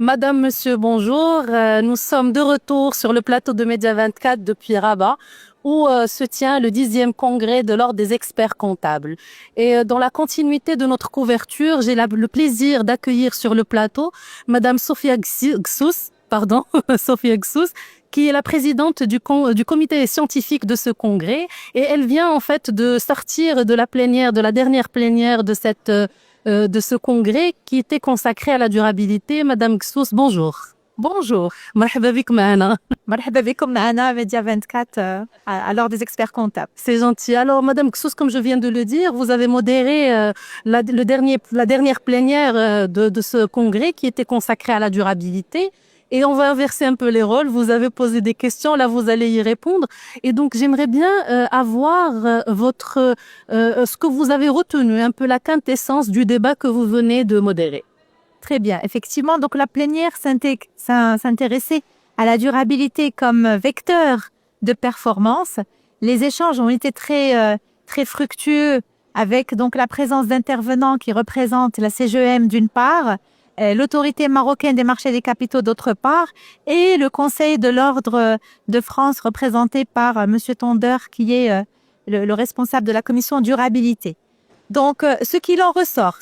Madame, monsieur, bonjour. Nous sommes de retour sur le plateau de Média 24 depuis Rabat, où se tient le 10e congrès de l'Ordre des experts comptables. Et dans la continuité de notre couverture, j'ai le plaisir d'accueillir sur le plateau Madame Sophia Gsous, Sophia Gsous, qui est la présidente du comité scientifique de ce congrès. Et elle vient en fait de sortir de la dernière plénière de ce congrès qui était consacré à la durabilité. Madame Gsous, bonjour. Bonjour, مرحبا بك معنا. مرحبا بكم معنا Média 24 à l'Ordre des experts comptables. C'est gentil. Alors, Madame Gsous, comme je viens de le dire, vous avez modéré la dernière plénière de ce congrès qui était consacré à la durabilité. Et on va inverser un peu les rôles. Vous avez posé des questions, là vous allez y répondre. Et donc j'aimerais bien avoir ce que vous avez retenu, un peu la quintessence du débat que vous venez de modérer. Très bien. Effectivement, donc la plénière s'intéressait à la durabilité comme vecteur de performance. Les échanges ont été très fructueux avec donc la présence d'intervenants qui représentent la CGEM d'une part, l'autorité marocaine des marchés des capitaux d'autre part, et le Conseil de l'Ordre de France représenté par Monsieur Tonder qui est le responsable de la commission durabilité. Donc, ce qu'il en ressort,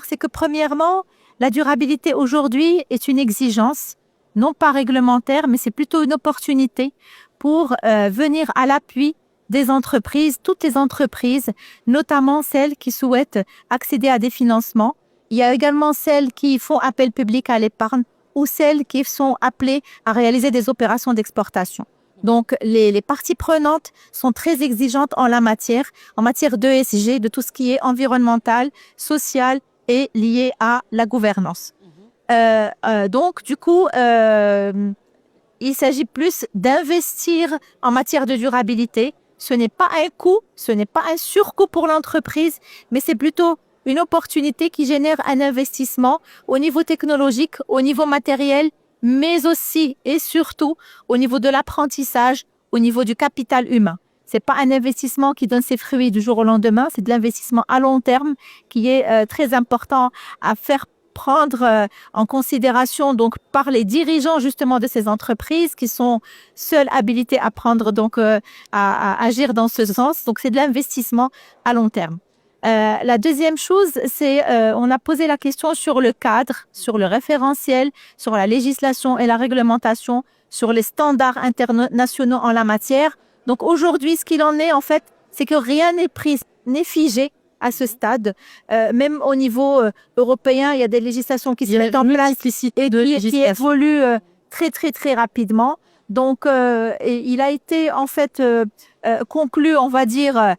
c'est que premièrement, la durabilité aujourd'hui est une exigence, non pas réglementaire, mais c'est plutôt une opportunité pour venir à l'appui des entreprises, toutes les entreprises, notamment celles qui souhaitent accéder à des financements. Il y a également celles qui font appel public à l'épargne ou celles qui sont appelées à réaliser des opérations d'exportation. Donc, les parties prenantes sont très exigeantes en matière d'ESG, de tout ce qui est environnemental, social et lié à la gouvernance. Donc, du coup, il s'agit plus d'investir en matière de durabilité. Ce n'est pas un coût, ce n'est pas un surcoût pour l'entreprise, mais c'est plutôt une opportunité qui génère un investissement au niveau technologique, au niveau matériel, mais aussi et surtout au niveau de l'apprentissage, au niveau du capital humain. C'est pas un investissement qui donne ses fruits du jour au lendemain, c'est de l'investissement à long terme qui est très important à faire prendre en considération donc par les dirigeants justement de ces entreprises qui sont seuls habilités à prendre donc à agir dans ce sens. Donc c'est de l'investissement à long terme. La deuxième chose, c'est on a posé la question sur le cadre, sur le référentiel, sur la législation et la réglementation, sur les standards internationaux en la matière. Donc aujourd'hui, ce qu'il en est en fait, c'est que rien n'est figé à ce stade. Même au niveau européen, il y a des législations qui se mettent en place et qui évoluent très rapidement. Donc, il a été en fait conclu, on va dire,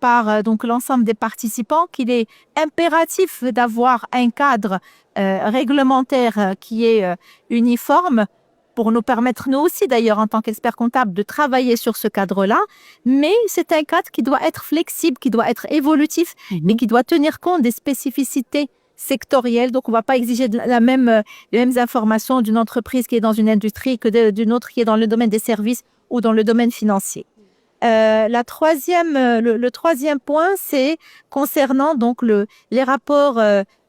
par donc l'ensemble des participants qu'il est impératif d'avoir un cadre réglementaire qui est uniforme pour nous permettre, nous aussi d'ailleurs, en tant qu'experts comptables, de travailler sur ce cadre-là. Mais c'est un cadre qui doit être flexible, qui doit être évolutif, mais qui doit tenir compte des spécificités sectorielles. Donc, on ne va pas exiger les mêmes informations d'une entreprise qui est dans une industrie que d'une autre qui est dans le domaine des services ou dans le domaine financier. Le troisième point, c'est concernant donc les rapports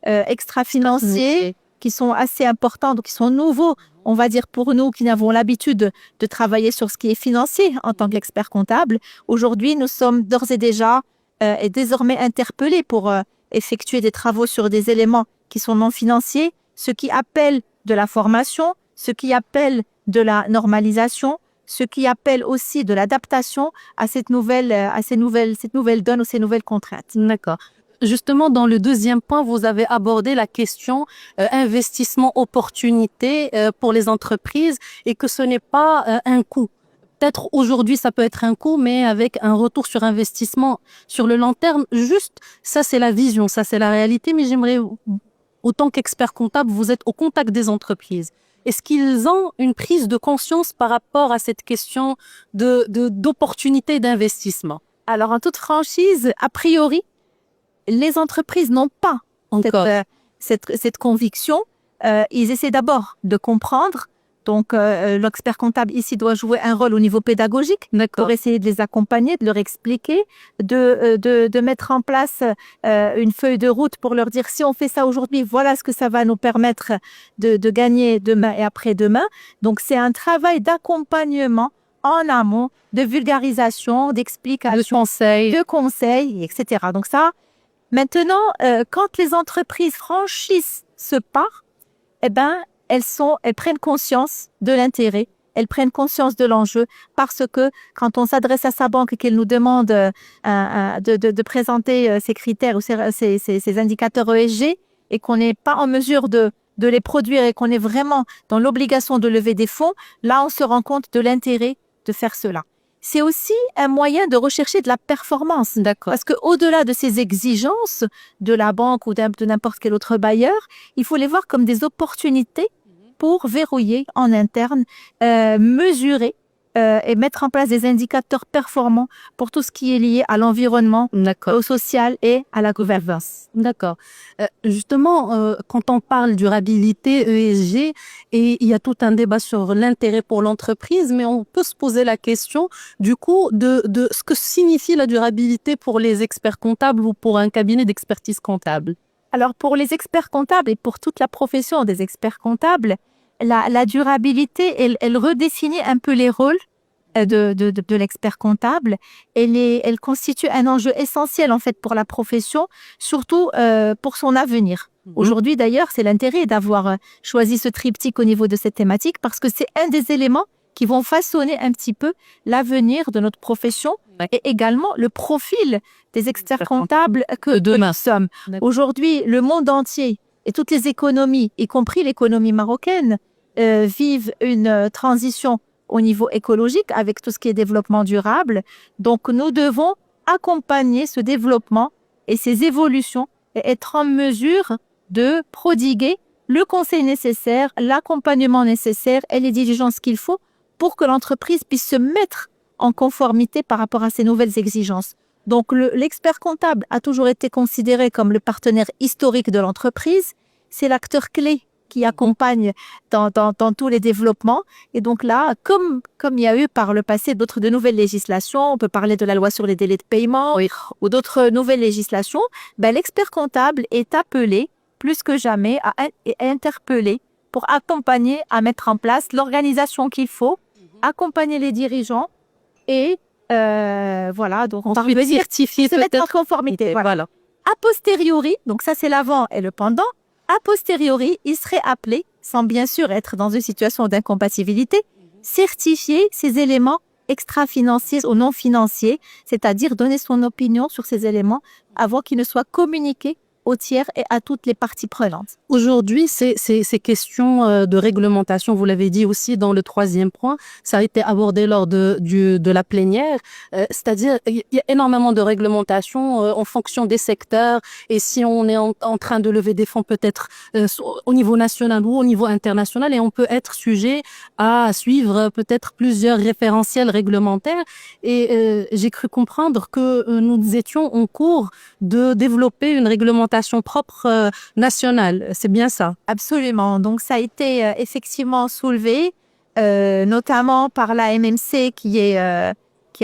extra-financiers qui sont assez importants, donc qui sont nouveaux, on va dire pour nous qui n'avons l'habitude de travailler sur ce qui est financier en tant qu'expert comptable. Aujourd'hui, nous sommes d'ores et déjà et désormais interpellés pour effectuer des travaux sur des éléments qui sont non financiers, ce qui appelle de la formation, ce qui appelle de la normalisation, ce qui appelle aussi de l'adaptation à cette nouvelle donne ou ces nouvelles contraintes. D'accord. Justement, dans le deuxième point, vous avez abordé la question investissement opportunité pour les entreprises et que ce n'est pas un coût. Peut-être aujourd'hui, ça peut être un coût, mais avec un retour sur investissement sur le long terme. Juste, ça, c'est la vision, ça, c'est la réalité. Mais j'aimerais, autant qu'expert comptable, vous êtes au contact des entreprises. Est-ce qu'ils ont une prise de conscience par rapport à cette question d'opportunité d'investissement? Alors, en toute franchise, a priori, les entreprises n'ont pas encore cette conviction. Ils essaient d'abord de comprendre Donc, l'expert comptable ici doit jouer un rôle au niveau pédagogique D'accord. pour essayer de les accompagner, de leur expliquer, de mettre en place une feuille de route pour leur dire si on fait ça aujourd'hui, voilà ce que ça va nous permettre de gagner demain et après-demain. Donc, c'est un travail d'accompagnement en amont, de vulgarisation, d'explication, de conseils, etc. Donc ça, maintenant, quand les entreprises franchissent ce pas, eh ben, elles prennent conscience de l'intérêt, elles prennent conscience de l'enjeu, parce que quand on s'adresse à sa banque et qu'elle nous demande de présenter ces critères ou ces indicateurs ESG et qu'on n'est pas en mesure de les produire et qu'on est vraiment dans l'obligation de lever des fonds, là, on se rend compte de l'intérêt de faire cela. C'est aussi un moyen de rechercher de la performance. D'accord. Parce qu'au-delà de ces exigences de la banque ou de n'importe quel autre bailleur, il faut les voir comme des opportunités pour verrouiller en interne, mesurer et mettre en place des indicateurs performants pour tout ce qui est lié à l'environnement, au social et à la gouvernance. D'accord. Justement, quand on parle durabilité, ESG, et il y a tout un débat sur l'intérêt pour l'entreprise, mais on peut se poser la question, du coup, de ce que signifie la durabilité pour les experts comptables ou pour un cabinet d'expertise comptable. Alors, pour les experts comptables et pour toute la profession des experts comptables, la durabilité, elle redéfinit un peu les rôles de l'expert comptable. Elle constitue un enjeu essentiel en fait pour la profession, surtout pour son avenir. Aujourd'hui d'ailleurs, c'est l'intérêt d'avoir choisi ce triptyque au niveau de cette thématique parce que c'est un des éléments qui vont façonner un petit peu l'avenir de notre profession et également le profil des experts comptables que nous sommes. Aujourd'hui, le monde entier et toutes les économies, y compris l'économie marocaine, vivent une transition au niveau écologique avec tout ce qui est développement durable. Donc, nous devons accompagner ce développement et ces évolutions et être en mesure de prodiguer le conseil nécessaire, l'accompagnement nécessaire et les diligences qu'il faut pour que l'entreprise puisse se mettre en conformité par rapport à ces nouvelles exigences. Donc, l'expert comptable a toujours été considéré comme le partenaire historique de l'entreprise. C'est l'acteur clé qui accompagne dans tous les développements. Et donc là, comme il y a eu par le passé de nouvelles législations, on peut parler de la loi sur les délais de paiement ou d'autres nouvelles législations, ben, l'expert comptable est appelé plus que jamais à interpeller pour accompagner, à mettre en place l'organisation qu'il faut, accompagner les dirigeants et voilà, donc on ensuite certifier, se mettre en conformité. Voilà. A posteriori, donc ça c'est l'avant et le pendant, a posteriori, il serait appelé, sans bien sûr être dans une situation d'incompatibilité, certifier ces éléments extra-financiers ou non financiers, c'est-à-dire donner son opinion sur ces éléments avant qu'ils ne soient communiqués aux tiers et à toutes les parties prenantes. Aujourd'hui, ces questions de réglementation, vous l'avez dit aussi dans le troisième point, ça a été abordé lors de la plénière, c'est-à-dire il y a énormément de réglementations en fonction des secteurs et si on est en train de lever des fonds peut-être au niveau national ou au niveau international et on peut être sujet à suivre peut-être plusieurs référentiels réglementaires et j'ai cru comprendre que nous étions en cours de développer une réglementation propre nationale. C'est bien ça? Absolument. Donc, ça a été effectivement soulevé, notamment par la MMC qui a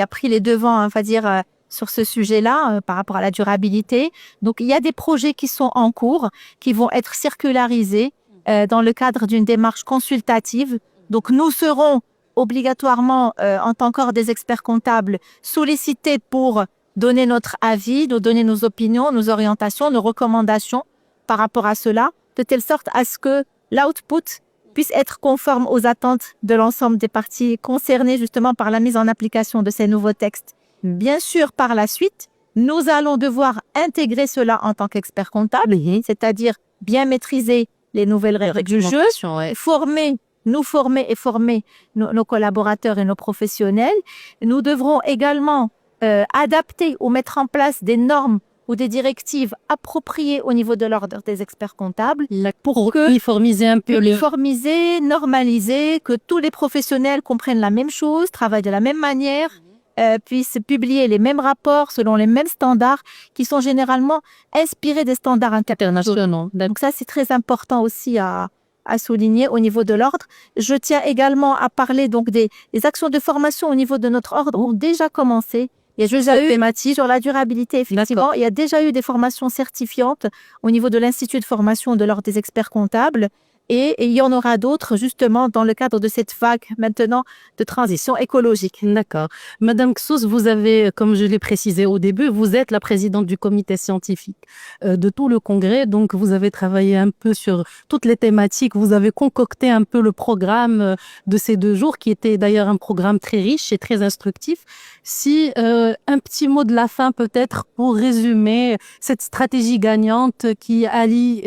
pris les devants, on va dire, sur ce sujet-là, par rapport à la durabilité. Donc, il y a des projets qui sont en cours, qui vont être circularisés dans le cadre d'une démarche consultative. Donc, nous serons obligatoirement, en tant qu'ordre des experts comptables, sollicités pour donner notre avis, nous donner nos opinions, nos orientations, nos recommandations par rapport à cela, de telle sorte à ce que l'output puisse être conforme aux attentes de l'ensemble des parties concernées justement par la mise en application de ces nouveaux textes. Bien sûr, par la suite, nous allons devoir intégrer cela en tant qu'experts comptables, c'est-à-dire bien maîtriser les nouvelles règles du jeu, former et former nos collaborateurs et nos professionnels. Nous devrons également adapter ou mettre en place des normes ou des directives appropriées au niveau de l'ordre des experts comptables pour uniformiser un peu normaliser, que tous les professionnels comprennent la même chose, travaillent de la même manière, puissent publier les mêmes rapports selon les mêmes standards qui sont généralement inspirés des standards internationaux. Donc ça, c'est très important aussi à à souligner au niveau de l'ordre. Je tiens également à parler donc des actions de formation au niveau de notre ordre ont déjà commencé. Il y a déjà eu thématique sur la durabilité, effectivement. Il y a déjà eu des formations certifiantes au niveau de l'Institut de formation de l'ordre des experts comptables. Et il y en aura d'autres, justement, dans le cadre de cette vague, maintenant, de transition écologique. D'accord. Madame Ksous, vous avez, comme je l'ai précisé au début, vous êtes la présidente du comité scientifique de tout le congrès. Donc, vous avez travaillé un peu sur toutes les thématiques. Vous avez concocté un peu le programme de ces 2 jours, qui était d'ailleurs un programme très riche et très instructif. Si un petit mot de la fin, peut-être, pour résumer cette stratégie gagnante qui allie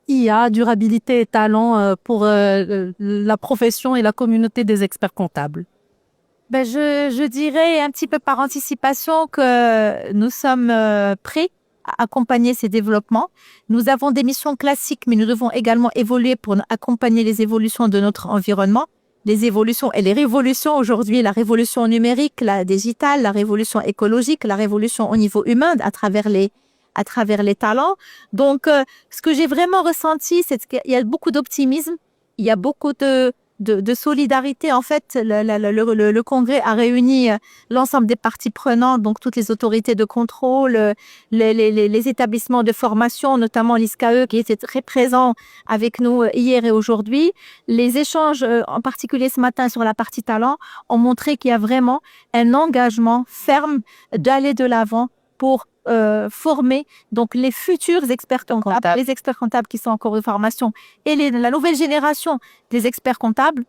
IA, durabilité et talent pour la profession et la communauté des experts comptables. Je dirais un petit peu par anticipation que nous sommes prêts à accompagner ces développements. Nous avons des missions classiques, mais nous devons également évoluer pour accompagner les évolutions de notre environnement. Les évolutions et les révolutions aujourd'hui, la révolution numérique, la digitale, la révolution écologique, la révolution au niveau humain à travers les talents. Donc, ce que j'ai vraiment ressenti, c'est qu'il y a beaucoup d'optimisme, il y a beaucoup de solidarité. En fait, le congrès a réuni l'ensemble des parties prenantes, donc toutes les autorités de contrôle, les établissements de formation, notamment l'ISCAE qui était très présent avec nous hier et aujourd'hui. Les échanges, en particulier ce matin sur la partie talent, ont montré qu'il y a vraiment un engagement ferme d'aller de l'avant pour former donc les futurs experts comptables, les experts comptables qui sont encore en formation et la nouvelle génération des experts comptables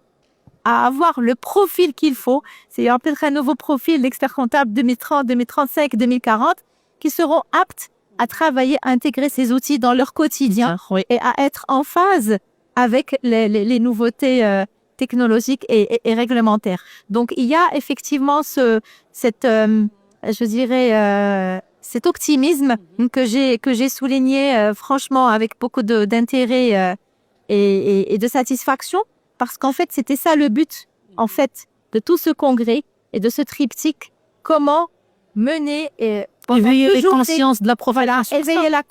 à avoir le profil qu'il faut. C'est peut-être un nouveau profil d'experts comptables 2030, 2035, 2040 qui seront aptes à travailler, à intégrer ces outils dans leur quotidien et à être en phase avec les nouveautés technologiques et réglementaires. Donc, il y a effectivement cet optimisme que j'ai souligné franchement avec beaucoup d'intérêt et de satisfaction, parce qu'en fait c'était ça le but en fait de tout ce congrès et de ce triptyque. Comment mener éveiller la conscience de la profession. éveiller la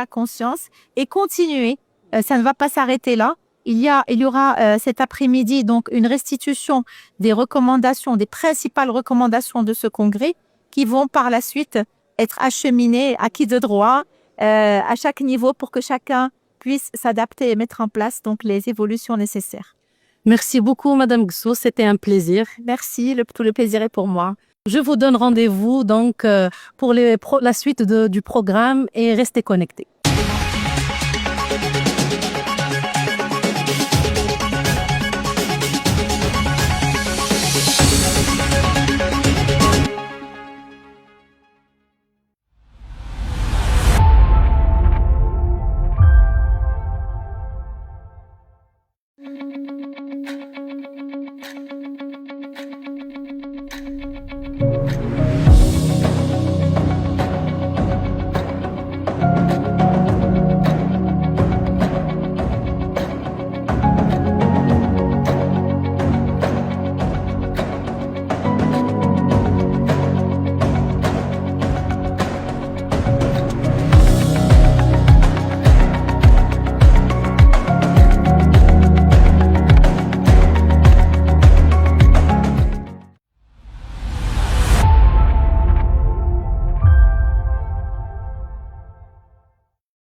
conscience et continuer. Ça ne va pas s'arrêter là. Il y aura cet après-midi donc une restitution des recommandations, des principales recommandations de ce congrès, qui vont par la suite être acheminées à qui de droit, à chaque niveau, pour que chacun puisse s'adapter et mettre en place donc les évolutions nécessaires. Merci beaucoup, Madame Ksous, c'était un plaisir. Merci, tout le plaisir est pour moi. Je vous donne rendez-vous donc pour la suite du programme et restez connectés.